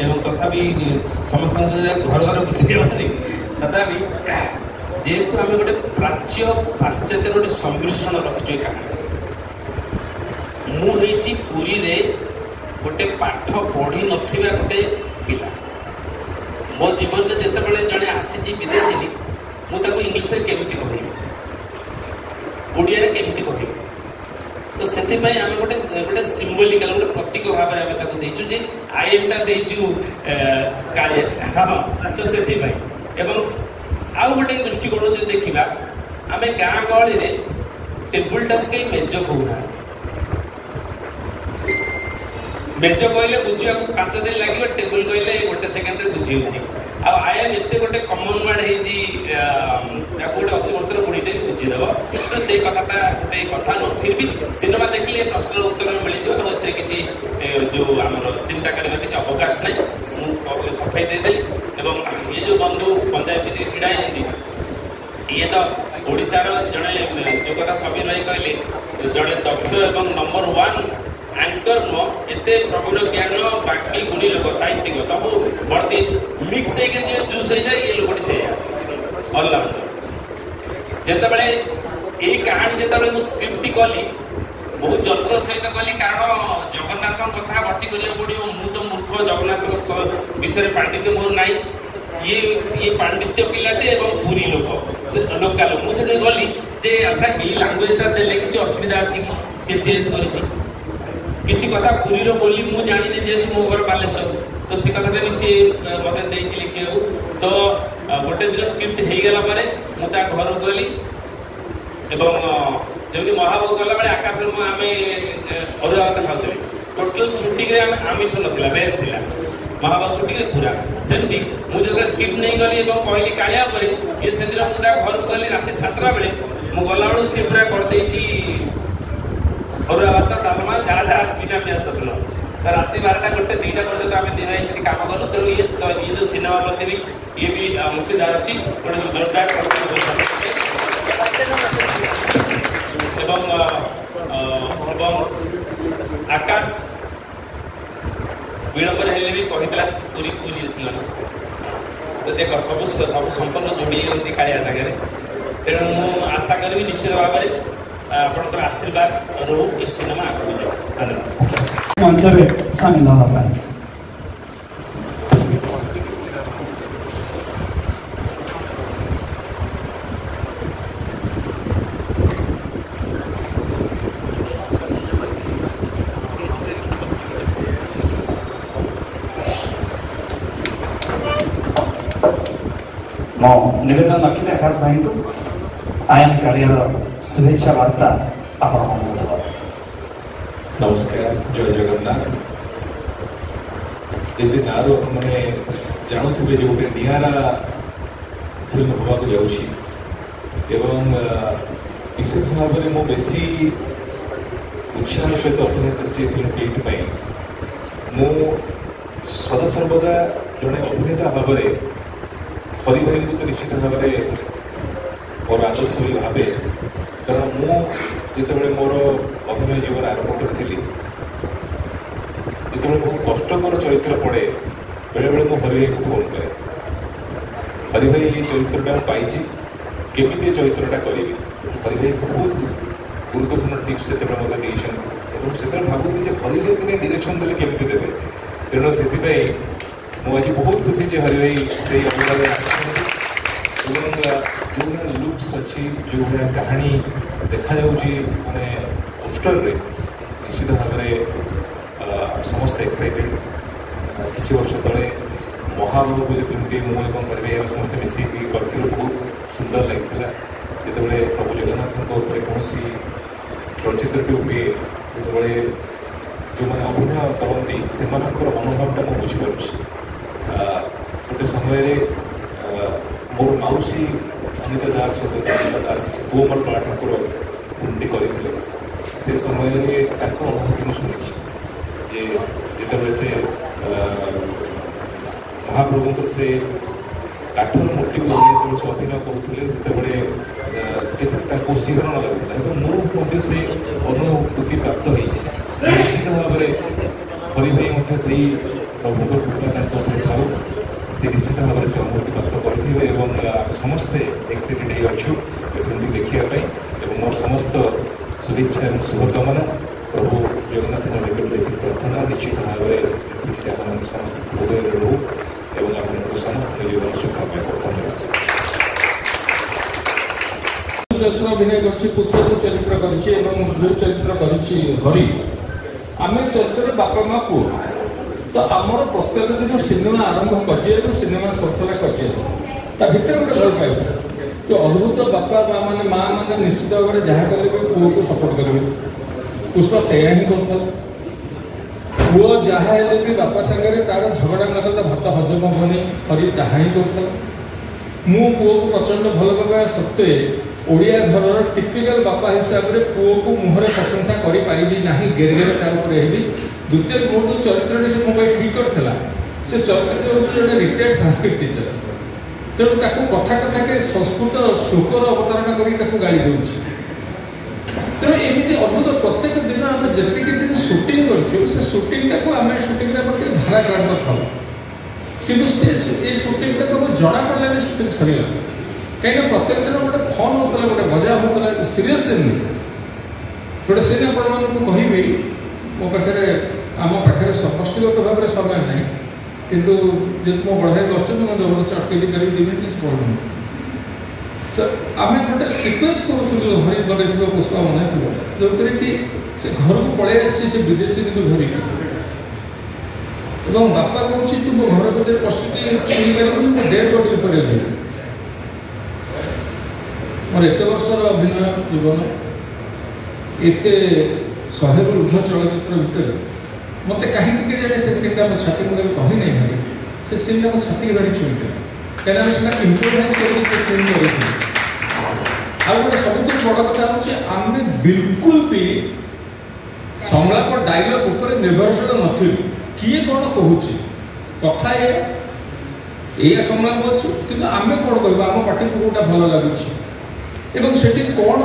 एवं तथापि समस्त घर घर बुझेबानी तथापि जेहेतु आम गोटे प्राच्य पाश्चात्य गोटे सम्मिश्रण रखिଛୁ कहानी मुझे पुरी रे गोटे पाठ पढ़ी नथिबा गोटे पिला मो जीवन में जितेबाला जड़े आसी विदेशी मुझे इंग्लीश केमी कह ओडिया केमी कह तो से आम गोटे गोटे सिम्बोलिकाल गोटे प्रतीक भाव में आम देचु जे आईएमटा देचु हाँ तो से आउ गोटे दृष्टिकोण जो देखा आम गाँ गहली में टेबुल टाक कहीं मेज कहूना मेज कहले बुझा 5 दिन लगे टेबुल कहले गोटे सेकेंड बुझी हो आईएम एत गोटे कमन वर्ड हो गोटे 80 वर्ष बुढ़ीटे बुझीदेव तो से कथाटा गोटे कथा न फिर भी सिनेमा देखिले प्रश्न उत्तर मिल किसी जो आम चिंता करने किसी अवकाश ना मुझे सफाई देदेली एवं ये जो बंधु पंचायत छिड़ा ये तो ओडिशार जड़े जो कथा सभी रही कहले जड़े दक्ष एवं नंबर 1 एंकर नुह एत प्रवीण ज्ञान बाकी गुणी लोक साहित्यिक सब बढ़ती मिक्स हो जूस हो जाए ये लोकटी से अलराउंडर जितेबाला यही कहानी जितेबाला मुझे स्क्रिप्ट कली बहुत जत्र सहित कली कारण जगन्नाथ कथा भर्ती करने पड़ो मु तो मूर्ख जगन्नाथ विषय पांडित्य मोर ना ये पांडित्य पिलाटे एवं पूरी लोक लोकाल मुझे गली जे अच्छा ये लांगुएजटा देले किसी असुविधा अच्छी सी चेंज कर किसी कथा पूरी बोली मुझे जानी जेहतु मो घर बालेश्वर तो से कथा भी सी मत लिखा तो गोटे दिन स्क्रिप्ट हो गला मुझे घर गली एवं जमी महाभोग गला बेले आकाश आम अरुआ भात खाऊ टोटाल छुट्टी आमिष नाला बेस था महाभारत सुटिंग पूरा सेमती मुझे स्क्रिप्ट नहीं गली कहली कालिया ये से दिन मुझे घर गली रात 7टा बेले मुझे गला बेलू सी पूरा करदे अरुआ भात डालमा जहाँ जहाँ बिना प्याज रसुण तो रात 12टा 1टा 2टा पर्यटन आम दिन भाई से काम कलु तेणु ये जो सिनेमा प्रति भी ये भी अंशीदार अच्छी गोटे जोरदार आकाश विलंब हेल्ले भी कहला पूरी पूरी थी तो देख सब सब संपर्क जोड़ी होती कालिया सागर तेणु मुझे आशा करी निश्चित भाव में आपंकर आशीर्वाद रो ये सिनेमा आगे जाओ मंच सामिल होगा मो निवेदन रखिले आकाश भाई को आयन कालियर शुभेच्छा वार्ता आप नमस्कार जय जगन्नाथ जमी ना मैंने जानूे जो गोटे निरा फिल्म होगा जाऊँगी विशेष भाव में मो बेसी उत्साह सहित अभिनय कर फिल्म ये मु सदा सर्वदा जड़े अभिनेता भाव में हरि भाई को तो निश्चित भाव में मोर आदर्श भी भावे कारण मुझे मोर अभिनय जीवन आरंभ करी जो बहुत कष्टर चरित्र पड़े बेले बेले मुझे हरि भाई को फोन करे हरि भाई ये चरित्रटा पाई केमी चरित्रटा करी हरि भाई बहुत गुरुत्वपूर्ण टिप्स से मतलब से भावुली हरि भाई दिने डिरेक्शन देते केमी देवे तेणु से मुझे बहुत खुशी जे हरि भाई से अभिनय जो लुक्स अच्छी जो कहानी देखा माने पोस्टर रे निश्चित भाव में समस्त एक्साइटेड किसी वर्ष तले महाबाहु बोली फिल्मटी मुझे समस्त मिसिकी कर बहुत सुंदर लगी जिते प्रभु जगन्नाथ कौन चलचित्रटी हुए जो जो मैंने अभिनय करती से मनोभावटा मुझे बुझीपार गोटे समय मोर मौसी अनिता दास अनिता दास कोमल कला ठाकुर फिल्मटी करते से समय अनुभूति मुझे शुणी जो से महाप्रभु से काठर मूर्ति को से अभिनय करुले से शिहरण लगुला मुझे अनुभूति प्राप्त हो निश्चित भाव में हरि भाई से प्रभुଙ୍କ कृपा ତାଙ୍କ ଉପରେ ଥାଉ ସେ ନିଶ୍ଚିତ ଭାବରେ ସେ ଅନୁଭୂତି ବ୍ୟକ୍ତ କରିଥିବେ ଏବଂ ସମସ୍ତେ ଏକ୍ସାଇଟେଡ୍ ହେଇ ଅଛୁ ଏ ଫିଲ୍ମଟି ଦେଖିବା ପାଇଁ ଏବଂ ମୋର ସମସ୍ତ शुभेच्छा और शुभकामना प्रभु जगन्नाथ निकट में प्रार्थना निश्चित भाव में आप समस्त हृदय रू एवं आप समस्त जीवन सुखमय हो। धन्यवाद। चरित्र अभिनय कर पुष्प चरित्र कर चरित्र कर हरि आम चरित्र बापा माँ पु तो आमर प्रत्येक दिन सिनेमा आरंभ कर सिनेमा सफल कर भर गोटे भल पाइबा कि अद्भुत बापा माँ मैंने निश्चित भाव में जहाँ करेंगे पुओ को सपोर्ट करेंगे पुष्पा से ही करता पुओ जहाँ भी बापा सागर तार झगड़ा न करता भात हजम हेनी हरि ता ही करता मु पुओ को प्रचंड भल पाइबा सत्वे ओडिया घर टिपिकल बापा हिसाब से पुओ को मुहर प्रशंसा करें ना गेरगेर तारी द्वितीय मोर जो चरित्र से मो ठीक करता से चरित्र हूँ जो रिटायर्ड संस्कृत टीचर तेणु ताको कथा कथा के संस्कृत श्लोकर अवतारण कर गाड़ी दूसरी तेणु एमती अद्भुत प्रत्येक दिन आम जी दिन सुटिंग कर सुटिंग आम सुटिंग भाराक्रांत था कि सुटिंग जना पड़ा सुटिंग सरीला कहीं प्रत्येक दिन गोटे फन होता गोटे मजा होता सीरीयस सीन गोटे सीन आपको कहबी मो पाखे आम पाखे स्पष्टिगत भाव में समय ना किंतु जब मो बढ़ाई बस मैं जबरदस्त अटकेली कर किसी पढ़ू तो आम गोटे सिक्वेन्स करूँ हरि बनई पुष्पा बनई जो कि से घर को पलि आसी विदेशी को धरिक बापा कहूँ तू मो घर भर पशि डेढ़ बॉडी पर मोर एत वर्षर अभिनय जीवन एत 100 ରୁ ঊର୍ধ্ୱ चलचित्र भितर मत कहीं जाने से सीनटा मो छाती मुझे कही नहीं से सीनटा मो छाती धरी छुईथे कहीं इम्प्रोवाइज कर सीन गोटे सब बड़ कथा हूँ आम बिल्कुल भी संलाप डायलॉग उपर निर्भरशील नु किए कौन कहूँ कथा ये संलाप अच्छे कि आम कौन कह आम पार्टी को कौटा भल लगुच कौन